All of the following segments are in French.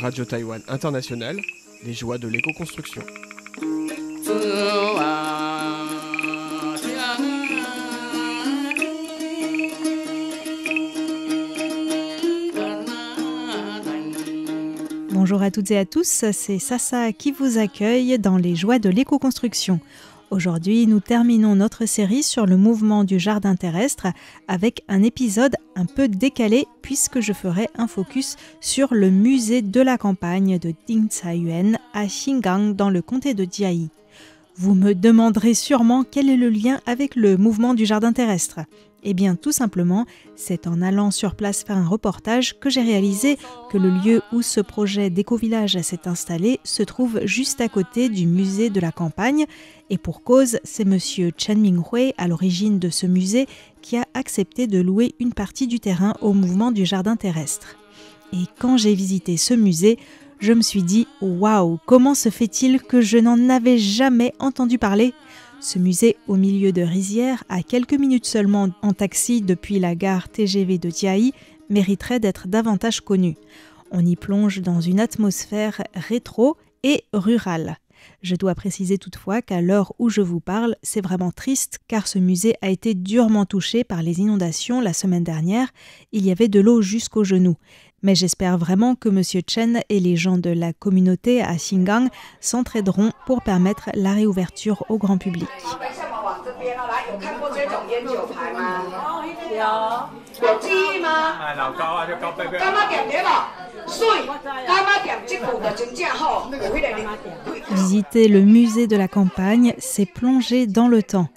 Radio Taïwan International, les joies de l'éco-construction. Bonjour à toutes et à tous, c'est Sasa qui vous accueille dans les joies de l'éco-construction. Aujourd'hui, nous terminons notre série sur le mouvement du jardin terrestre avec un épisode un peu décalé puisque je ferai un focus sur le musée de la campagne de Dingcaiyuan à Xingang dans le comté de Jiayi. Vous me demanderez sûrement quel est le lien avec le mouvement du jardin terrestre. Eh bien, tout simplement, c'est en allant sur place faire un reportage que j'ai réalisé que le lieu où ce projet d'éco-village s'est installé se trouve juste à côté du musée de la campagne. Et pour cause, c'est monsieur Chen Minghui, à l'origine de ce musée, qui a accepté de louer une partie du terrain au mouvement du jardin terrestre. Et quand j'ai visité ce musée, je me suis dit « Waouh, comment se fait-il que je n'en avais jamais entendu parler ?» Ce musée, au milieu de rizières, à quelques minutes seulement en taxi depuis la gare TGV de Jiayi, mériterait d'être davantage connu. On y plonge dans une atmosphère rétro et rurale. Je dois préciser toutefois qu'à l'heure où je vous parle, c'est vraiment triste car ce musée a été durement touché par les inondations la semaine dernière. Il y avait de l'eau jusqu'aux genoux. Mais j'espère vraiment que M. Chen et les gens de la communauté à Xingang s'entraideront pour permettre la réouverture au grand public. Visiter le musée de la campagne, c'est plonger dans le temps.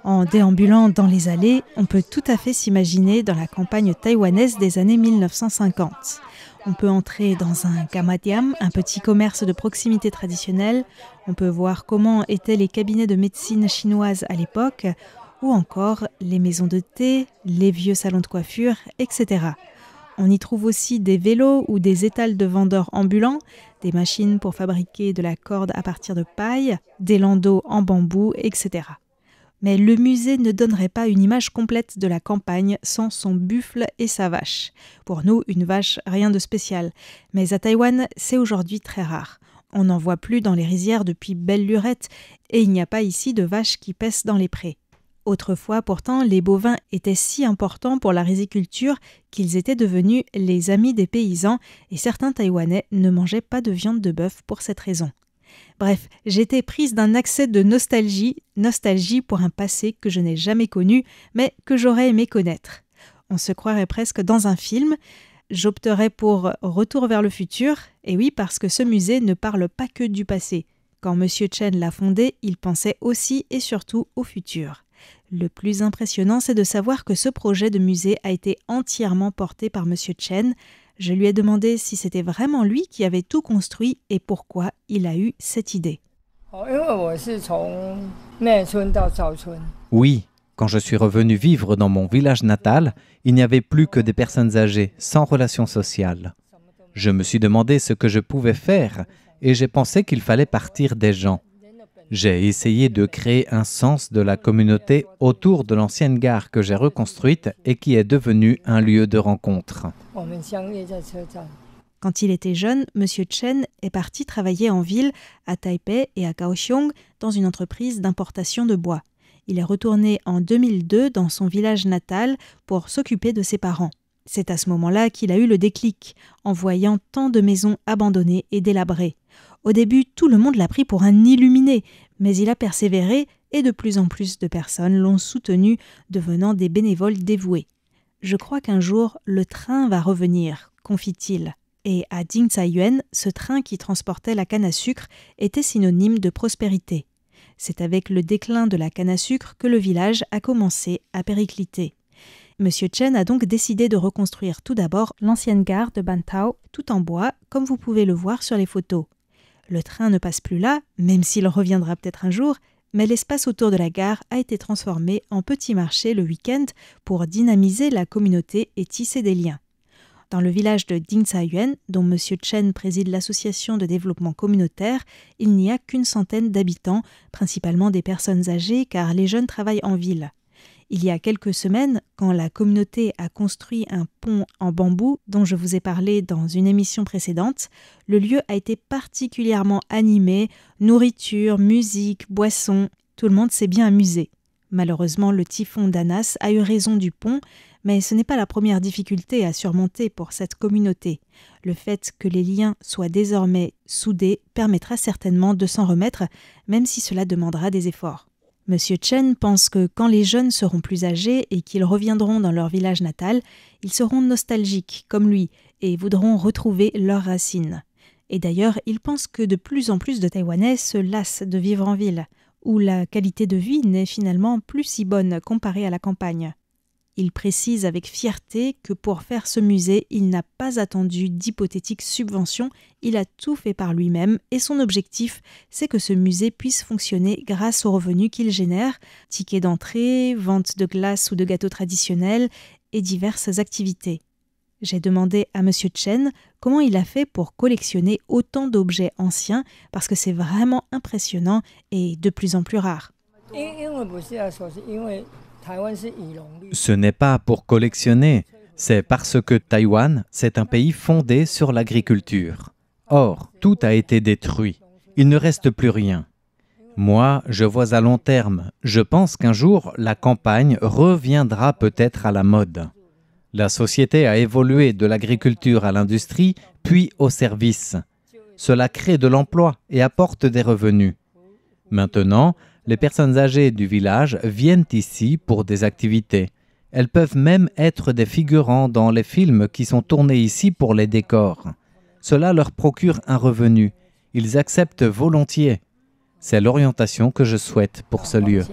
En déambulant dans les allées, on peut tout à fait s'imaginer dans la campagne taïwanaise des années 1950. On peut entrer dans un gamadiam, un petit commerce de proximité traditionnel. On peut voir comment étaient les cabinets de médecine chinoise à l'époque, ou encore les maisons de thé, les vieux salons de coiffure, etc. On y trouve aussi des vélos ou des étals de vendeurs ambulants, des machines pour fabriquer de la corde à partir de paille, des landaux en bambou, etc. Mais le musée ne donnerait pas une image complète de la campagne sans son buffle et sa vache. Pour nous, une vache, rien de spécial. Mais à Taïwan, c'est aujourd'hui très rare. On n'en voit plus dans les rizières depuis belle lurette et il n'y a pas ici de vaches qui paissent dans les prés. Autrefois, pourtant, les bovins étaient si importants pour la riziculture qu'ils étaient devenus les amis des paysans et certains Taïwanais ne mangeaient pas de viande de bœuf pour cette raison. Bref, j'étais prise d'un accès de nostalgie pour un passé que je n'ai jamais connu, mais que j'aurais aimé connaître. On se croirait presque dans un film. J'opterais pour Retour vers le futur, et oui, parce que ce musée ne parle pas que du passé. Quand M. Chen l'a fondé, il pensait aussi et surtout au futur. Le plus impressionnant, c'est de savoir que ce projet de musée a été entièrement porté par M. Chen. Je lui ai demandé si c'était vraiment lui qui avait tout construit et pourquoi il a eu cette idée. Oui, quand je suis revenu vivre dans mon village natal, il n'y avait plus que des personnes âgées, sans relation sociale. Je me suis demandé ce que je pouvais faire et j'ai pensé qu'il fallait partir des gens. J'ai essayé de créer un sens de la communauté autour de l'ancienne gare que j'ai reconstruite et qui est devenue un lieu de rencontre. Quand il était jeune, M. Chen est parti travailler en ville, à Taipei et à Kaohsiung, dans une entreprise d'importation de bois. Il est retourné en 2002 dans son village natal pour s'occuper de ses parents. C'est à ce moment-là qu'il a eu le déclic, en voyant tant de maisons abandonnées et délabrées. Au début, tout le monde l'a pris pour un illuminé, mais il a persévéré et de plus en plus de personnes l'ont soutenu, devenant des bénévoles dévoués. Je crois qu'un jour, le train va revenir, confie-t-il. Et à Dingcaiyuan, ce train qui transportait la canne à sucre était synonyme de prospérité. C'est avec le déclin de la canne à sucre que le village a commencé à péricliter. M. Chen a donc décidé de reconstruire tout d'abord l'ancienne gare de Bantao, tout en bois, comme vous pouvez le voir sur les photos. Le train ne passe plus là, même s'il reviendra peut-être un jour, mais l'espace autour de la gare a été transformé en petit marché le week-end pour dynamiser la communauté et tisser des liens. Dans le village de Dingcaiyuan, dont M. Chen préside l'association de développement communautaire, il n'y a qu'une centaine d'habitants, principalement des personnes âgées car les jeunes travaillent en ville. Il y a quelques semaines, quand la communauté a construit un pont en bambou dont je vous ai parlé dans une émission précédente, le lieu a été particulièrement animé, nourriture, musique, boissons, tout le monde s'est bien amusé. Malheureusement, le typhon Danas a eu raison du pont, mais ce n'est pas la première difficulté à surmonter pour cette communauté. Le fait que les liens soient désormais soudés permettra certainement de s'en remettre, même si cela demandera des efforts. Monsieur Chen pense que quand les jeunes seront plus âgés et qu'ils reviendront dans leur village natal, ils seront nostalgiques, comme lui, et voudront retrouver leurs racines. Et d'ailleurs, il pense que de plus en plus de Taïwanais se lassent de vivre en ville, où la qualité de vie n'est finalement plus si bonne comparée à la campagne. Il précise avec fierté que pour faire ce musée, il n'a pas attendu d'hypothétiques subventions, il a tout fait par lui-même et son objectif, c'est que ce musée puisse fonctionner grâce aux revenus qu'il génère, tickets d'entrée, vente de glace ou de gâteaux traditionnels et diverses activités. J'ai demandé à Monsieur Chen comment il a fait pour collectionner autant d'objets anciens parce que c'est vraiment impressionnant et de plus en plus rare. Ce n'est pas pour collectionner, c'est parce que Taïwan, c'est un pays fondé sur l'agriculture. Or, tout a été détruit. Il ne reste plus rien. Moi, je vois à long terme. Je pense qu'un jour, la campagne reviendra peut-être à la mode. La société a évolué de l'agriculture à l'industrie, puis au service. Cela crée de l'emploi et apporte des revenus. Maintenant, les personnes âgées du village viennent ici pour des activités. Elles peuvent même être des figurants dans les films qui sont tournés ici pour les décors. Cela leur procure un revenu. Ils acceptent volontiers. C'est l'orientation que je souhaite pour ce lieu.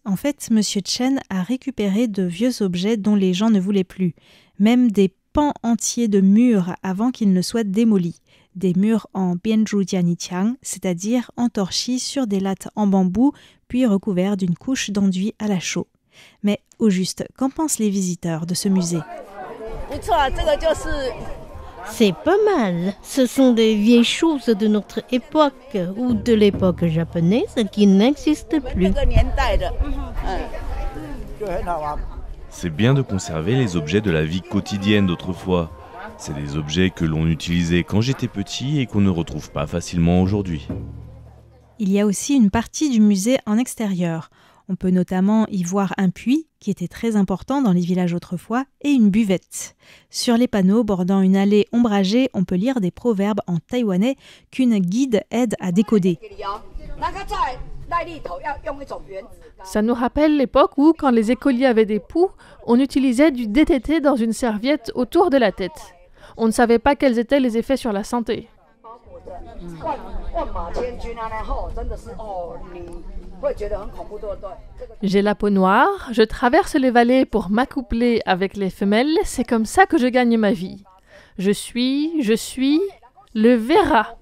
En fait, M. Chen a récupéré de vieux objets dont les gens ne voulaient plus, même des pans entiers de murs avant qu'ils ne soient démolis. Des murs en bianzhujianiqiang, c'est-à-dire entorchis sur des lattes en bambou, puis recouverts d'une couche d'enduit à la chaux. Mais au juste, qu'en pensent les visiteurs de ce musée ? C'est pas mal. Ce sont des vieilles choses de notre époque ou de l'époque japonaise qui n'existent plus. C'est bien de conserver les objets de la vie quotidienne d'autrefois. C'est des objets que l'on utilisait quand j'étais petit et qu'on ne retrouve pas facilement aujourd'hui. Il y a aussi une partie du musée en extérieur. On peut notamment y voir un puits, qui était très important dans les villages autrefois, et une buvette. Sur les panneaux bordant une allée ombragée, on peut lire des proverbes en taïwanais qu'une guide aide à décoder. Ça nous rappelle l'époque où, quand les écoliers avaient des poux, on utilisait du DDT dans une serviette autour de la tête. On ne savait pas quels étaient les effets sur la santé. J'ai la peau noire, je traverse les vallées pour m'accoupler avec les femelles, c'est comme ça que je gagne ma vie. Je suis le Vera.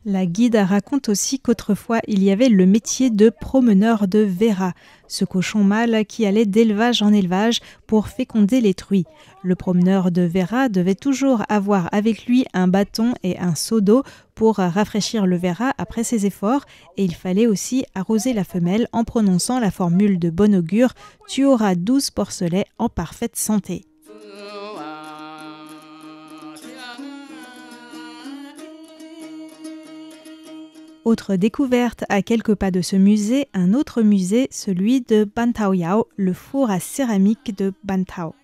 La guide raconte aussi qu'autrefois, il y avait le métier de promeneur de Vera, ce cochon mâle qui allait d'élevage en élevage pour féconder les truies. Le promeneur de Vera devait toujours avoir avec lui un bâton et un seau d'eau pour rafraîchir le Vera après ses efforts, et il fallait aussi arroser la femelle en prononçant la formule de bon augure « Tu auras 12 porcelets en parfaite santé ». Autre découverte à quelques pas de ce musée, un autre musée, celui de Bantao Yao, le four à céramique de Bantao.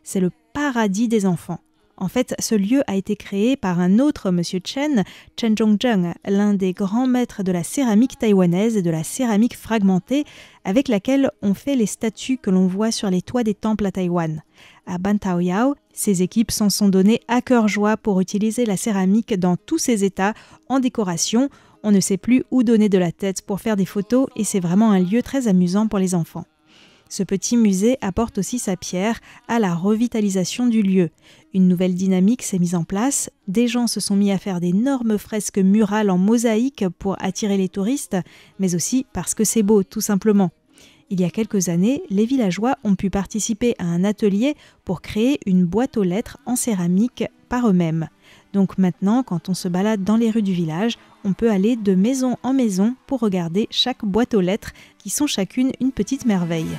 C'est le paradis des enfants. En fait, ce lieu a été créé par un autre monsieur Chen Zhongzheng, l'un des grands maîtres de la céramique taïwanaise et de la céramique fragmentée, avec laquelle on fait les statues que l'on voit sur les toits des temples à Taïwan. À Bantao Yao, ces équipes s'en sont données à cœur joie pour utiliser la céramique dans tous ses états, en décoration. On ne sait plus où donner de la tête pour faire des photos et c'est vraiment un lieu très amusant pour les enfants. Ce petit musée apporte aussi sa pierre à la revitalisation du lieu. Une nouvelle dynamique s'est mise en place, des gens se sont mis à faire d'énormes fresques murales en mosaïque pour attirer les touristes, mais aussi parce que c'est beau, tout simplement. Il y a quelques années, les villageois ont pu participer à un atelier pour créer une boîte aux lettres en céramique par eux-mêmes. Donc maintenant, quand on se balade dans les rues du village, on peut aller de maison en maison pour regarder chaque boîte aux lettres qui sont chacune une petite merveille.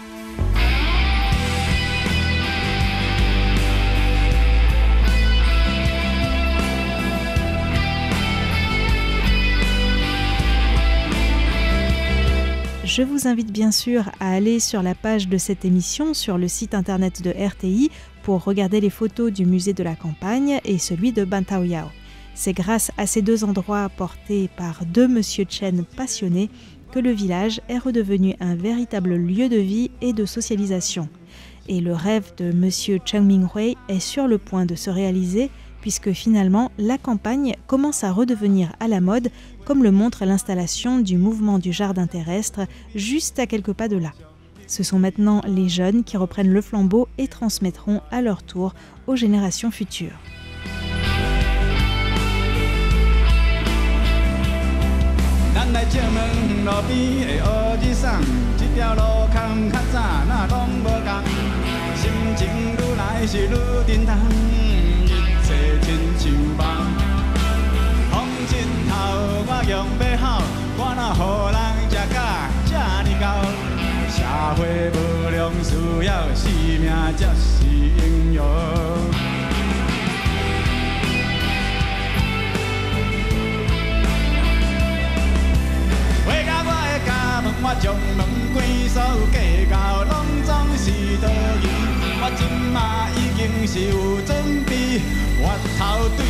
Je vous invite bien sûr à aller sur la page de cette émission sur le site internet de RTI pour regarder les photos du musée de la campagne et celui de Bantaoyao. C'est grâce à ces deux endroits portés par deux Monsieur Chen passionnés que le village est redevenu un véritable lieu de vie et de socialisation. Et le rêve de Monsieur Cheng Minghui est sur le point de se réaliser puisque finalement la campagne commence à redevenir à la mode, comme le montre l'installation du mouvement du jardin terrestre juste à quelques pas de là. Ce sont maintenant les jeunes qui reprennent le flambeau et transmettront à leur tour aux générations futures.我今嘛已经是有准备，我头对